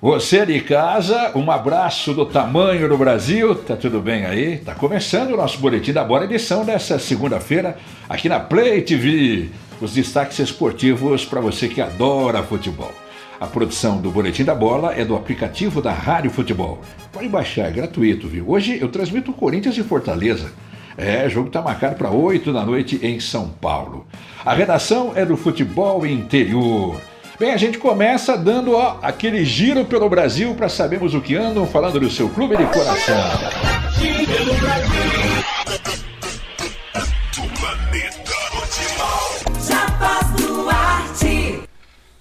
Você de casa, um abraço do tamanho do Brasil, tá tudo bem aí? Tá começando o nosso Boletim da Bola, edição dessa segunda-feira, aqui na Play TV. Os destaques esportivos para você que adora futebol. A produção do Boletim da Bola é do aplicativo da Rádio Futebol. Pode baixar, é gratuito, viu? Hoje eu transmito Corinthians e Fortaleza. O jogo está marcado para 8 da noite em São Paulo. A redação é do Futebol Interior. Bem, a gente começa dando aquele giro pelo Brasil para sabermos o que andam falando do seu clube de coração.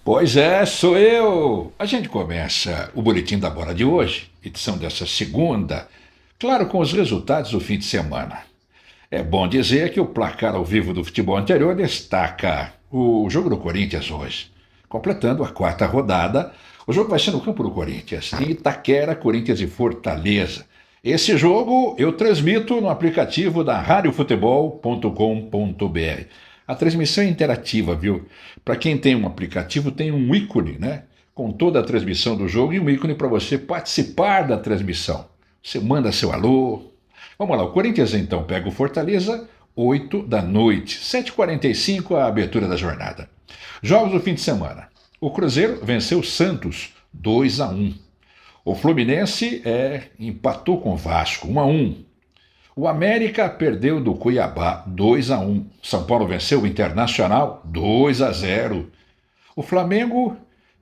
Pois é, sou eu. A gente começa o Boletim da Bola de hoje, edição dessa segunda, claro, com os resultados do fim de semana. É bom dizer que o placar ao vivo do futebol anterior destaca o jogo do Corinthians hoje. Completando a quarta rodada, o jogo vai ser no campo do Corinthians, em Itaquera, Corinthians e Fortaleza. Esse jogo eu transmito no aplicativo da radiofutebol.com.br. A transmissão é interativa, viu? Para quem tem um aplicativo, tem um ícone, né? Com toda a transmissão do jogo e um ícone para você participar da transmissão. Você manda seu alô. Vamos lá, o Corinthians então pega o Fortaleza, 8 da noite, 7h45 a abertura da jornada. Jogos do fim de semana. O Cruzeiro venceu o Santos 2-1. O Fluminense empatou com o Vasco 1-1. O América perdeu do Cuiabá 2-1. São Paulo venceu o Internacional 2-0. O Flamengo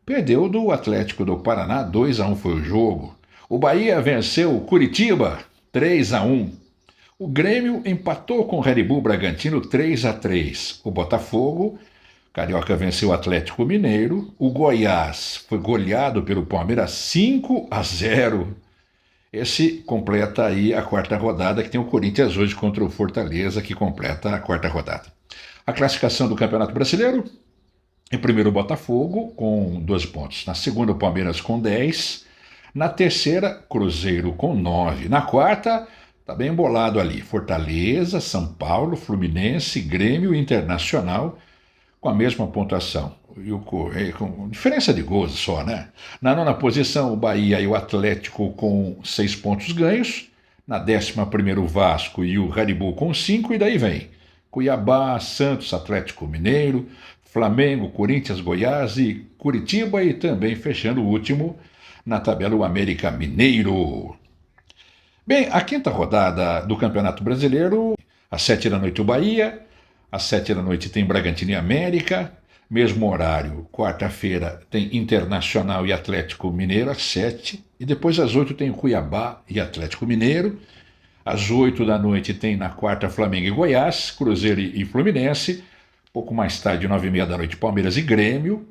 perdeu do Atlético do Paraná 2-1 foi o jogo. O Bahia venceu o Curitiba 3-1. O Grêmio empatou com o Red Bull Bragantino 3-3. O Botafogo Carioca venceu o Atlético Mineiro. O Goiás foi goleado pelo Palmeiras 5-0. Esse completa aí a quarta rodada, que tem o Corinthians hoje contra o Fortaleza, que completa a quarta rodada. A classificação do Campeonato Brasileiro: em primeiro o Botafogo com 12 pontos. Na segunda o Palmeiras com 10. Na terceira, Cruzeiro com 9. Na quarta, tá bem embolado ali. Fortaleza, São Paulo, Fluminense, Grêmio e Internacional com a mesma pontuação, com diferença de gols só, né? Na nona posição, o Bahia e o Atlético com 6 pontos ganhos. Na 11ª, o Vasco e o Red Bull com 5, e daí vem Cuiabá, Santos, Atlético Mineiro, Flamengo, Corinthians, Goiás e Curitiba, e também fechando o último na tabela o América Mineiro. Bem, a quinta rodada do Campeonato Brasileiro, às 7 da noite o Bahia, às 7 da noite tem Bragantino e América, mesmo horário, quarta-feira tem Internacional e Atlético Mineiro às 7, e depois às 8 tem Cuiabá e Atlético Mineiro, às 8 da noite tem na quarta Flamengo e Goiás, Cruzeiro e Fluminense, pouco mais tarde, 9h30 da noite, Palmeiras e Grêmio,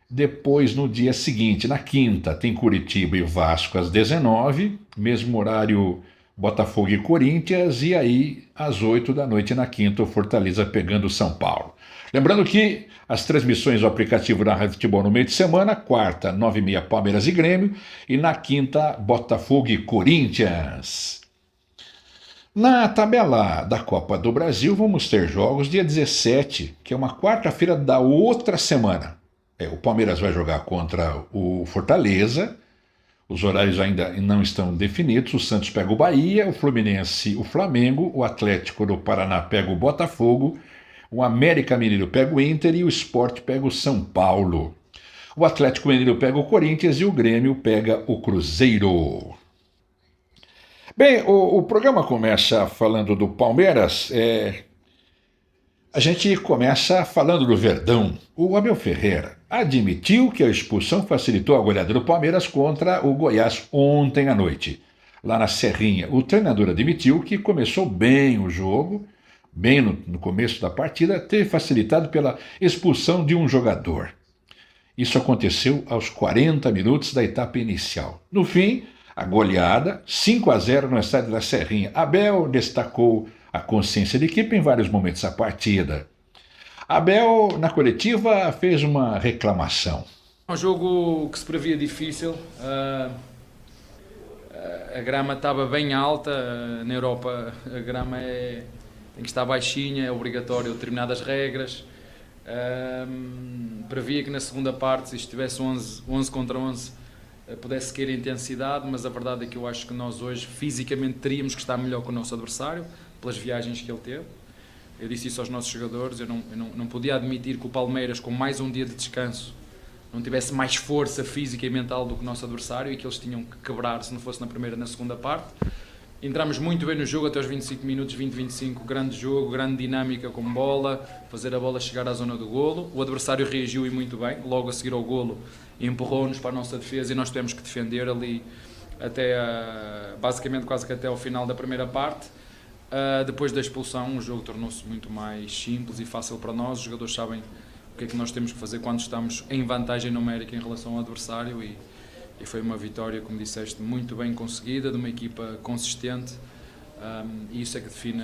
depois no dia seguinte, na quinta, tem Curitiba e Vasco às 19, mesmo horário Botafogo e Corinthians, e aí às 8 da noite na quinta o Fortaleza pegando o São Paulo. Lembrando que as transmissões do aplicativo da Rádio Futebol no meio de semana: quarta, 9h30 Palmeiras e Grêmio, e na quinta Botafogo e Corinthians. Na tabela da Copa do Brasil vamos ter jogos dia 17, que é uma quarta-feira da outra semana. O Palmeiras vai jogar contra o Fortaleza. Os horários ainda não estão definidos. O Santos pega o Bahia, o Fluminense o Flamengo, o Atlético do Paraná pega o Botafogo, o América Mineiro pega o Inter e o Sport pega o São Paulo. O Atlético Mineiro pega o Corinthians e o Grêmio pega o Cruzeiro. Bem, o programa começa falando do Palmeiras. A gente começa falando do Verdão. O Abel Ferreira admitiu que a expulsão facilitou a goleada do Palmeiras contra o Goiás ontem à noite, lá na Serrinha. O treinador admitiu que começou bem o jogo, bem no começo da partida, teve facilitado pela expulsão de um jogador. Isso aconteceu aos 40 minutos da etapa inicial. No fim, a goleada, 5-0 no estádio da Serrinha. Abel destacou a consciência de equipe em vários momentos da partida. Abel, na coletiva, fez uma reclamação. Um jogo que se previa difícil, a grama estava bem alta, na Europa a grama tem que estar baixinha, é obrigatório determinadas regras. Previa que na segunda parte, se estivesse 11 contra 11, pudesse querer intensidade, mas a verdade é que eu acho que nós hoje fisicamente teríamos que estar melhor que o nosso adversário, pelas viagens que ele teve. Eu disse isso aos nossos jogadores, eu não podia admitir que o Palmeiras, com mais um dia de descanso, não tivesse mais força física e mental do que o nosso adversário e que eles tinham que quebrar se não fosse na primeira, na segunda parte. Entramos muito bem no jogo até os 25 minutos, 20-25, grande jogo, grande dinâmica com bola, fazer a bola chegar à zona do golo. O adversário reagiu e muito bem, logo a seguir ao golo empurrou-nos para a nossa defesa e nós tivemos que defender ali até basicamente quase que até ao final da primeira parte. Depois da expulsão o jogo tornou-se muito mais simples e fácil para nós, os jogadores sabem o que é que nós temos que fazer quando estamos em vantagem numérica em relação ao adversário e foi uma vitória, como disseste, muito bem conseguida, de uma equipa consistente, e isso é que define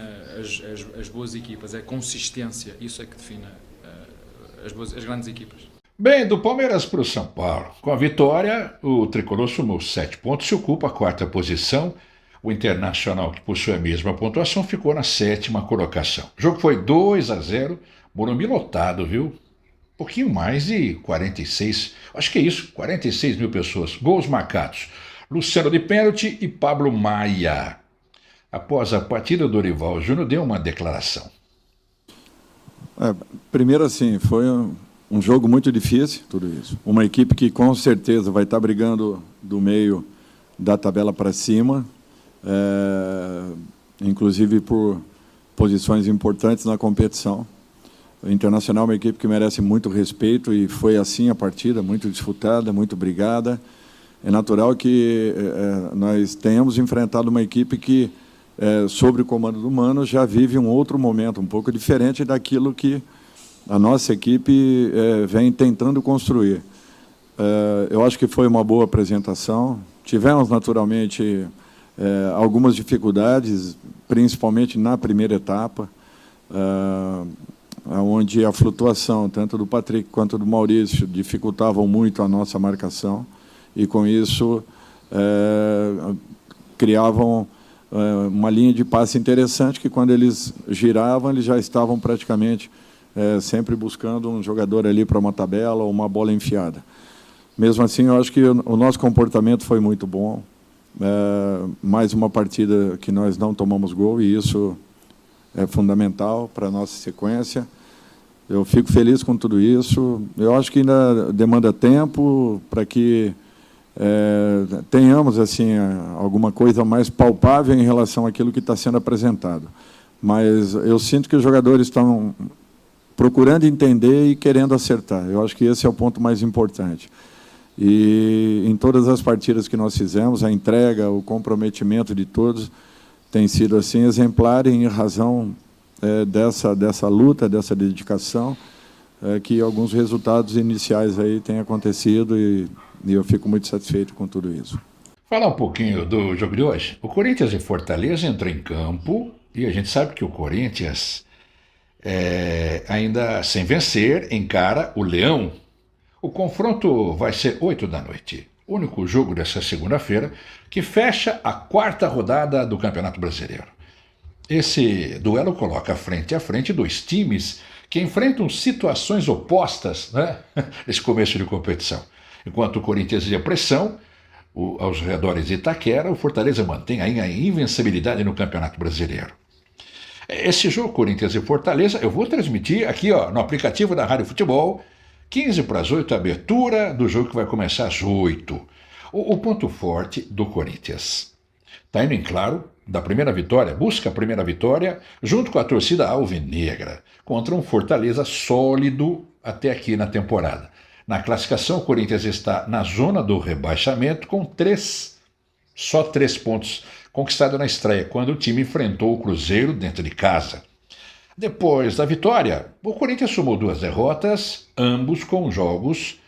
as boas equipas, é consistência, isso é que define as grandes equipas. Bem, do Palmeiras para o São Paulo. Com a vitória, o tricolor somou 7 pontos e ocupa a 4ª posição. O Internacional, que possui a mesma pontuação, ficou na 7ª colocação. O jogo foi 2-0, Morumbi lotado, viu? Um pouquinho mais de 46, acho que é isso, 46 mil pessoas. Gols marcados: Luciano de pênalti e Pablo Maia. Após a partida, o Dorival Júnior deu uma declaração. Primeiro, assim, foi um jogo muito difícil, tudo isso. Uma equipe que com certeza vai estar brigando do meio da tabela para cima, inclusive por posições importantes na competição. O Internacional é uma equipe que merece muito respeito e foi assim a partida, muito disputada, muito brigada. É natural que nós tenhamos enfrentado uma equipe que, sob o comando do Mano, já vive um outro momento, um pouco diferente daquilo que a nossa equipe vem tentando construir. Eu acho que foi uma boa apresentação. Tivemos, naturalmente, algumas dificuldades, principalmente na primeira etapa, onde a flutuação, tanto do Patrick quanto do Maurício, dificultavam muito a nossa marcação, e, com isso, criavam uma linha de passe interessante, que, quando eles giravam, eles já estavam praticamente sempre buscando um jogador ali para uma tabela ou uma bola enfiada. Mesmo assim, eu acho que o nosso comportamento foi muito bom. Mais uma partida que nós não tomamos gol, e isso é fundamental para a nossa sequência. Eu fico feliz com tudo isso. Eu acho que ainda demanda tempo para que tenhamos assim alguma coisa mais palpável em relação àquilo que está sendo apresentado. Mas eu sinto que os jogadores estão procurando entender e querendo acertar. Eu acho que esse é o ponto mais importante. E em todas as partidas que nós fizemos, a entrega, o comprometimento de todos tem sido assim exemplar, em razão dessa luta, dessa dedicação, que alguns resultados iniciais aí têm acontecido, e eu fico muito satisfeito com tudo isso. Falar um pouquinho do jogo de hoje. O Corinthians e Fortaleza entrou em campo e a gente sabe que o Corinthians, ainda sem vencer, encara o Leão. O confronto vai ser 20h, o único jogo dessa segunda-feira, que fecha a 4ª rodada do Campeonato Brasileiro. Esse duelo coloca frente a frente 2 times que enfrentam situações opostas, né, nesse começo de competição. Enquanto o Corinthians ia pressão aos redores de Itaquera, o Fortaleza mantém aí a invencibilidade no Campeonato Brasileiro. Esse jogo, Corinthians e Fortaleza, eu vou transmitir aqui no aplicativo da Rádio Futebol, 7:45, a abertura do jogo, que vai começar às 8h. O ponto forte do Corinthians está indo em claro da primeira vitória, busca a primeira vitória junto com a torcida alvinegra, contra um Fortaleza sólido até aqui na temporada. Na classificação, o Corinthians está na zona do rebaixamento com só 3 pontos conquistados na estreia, quando o time enfrentou o Cruzeiro dentro de casa. Depois da vitória, o Corinthians somou 2 derrotas, ambos com jogos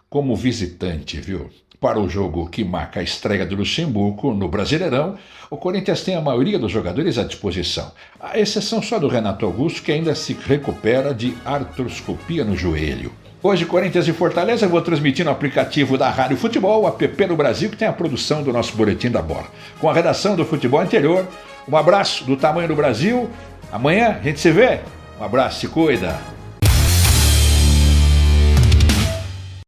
como visitante, viu? Para o jogo que marca a estreia do Luxemburgo no Brasileirão, o Corinthians tem a maioria dos jogadores à disposição, à exceção só do Renato Augusto, que ainda se recupera de artroscopia no joelho. Hoje, Corinthians e Fortaleza, eu vou transmitir no aplicativo da Rádio Futebol, o app do Brasil, que tem a produção do nosso Boletim da Bola. Com a redação do Futebol Interior, um abraço do tamanho do Brasil. Amanhã a gente se vê. Um abraço, se cuida.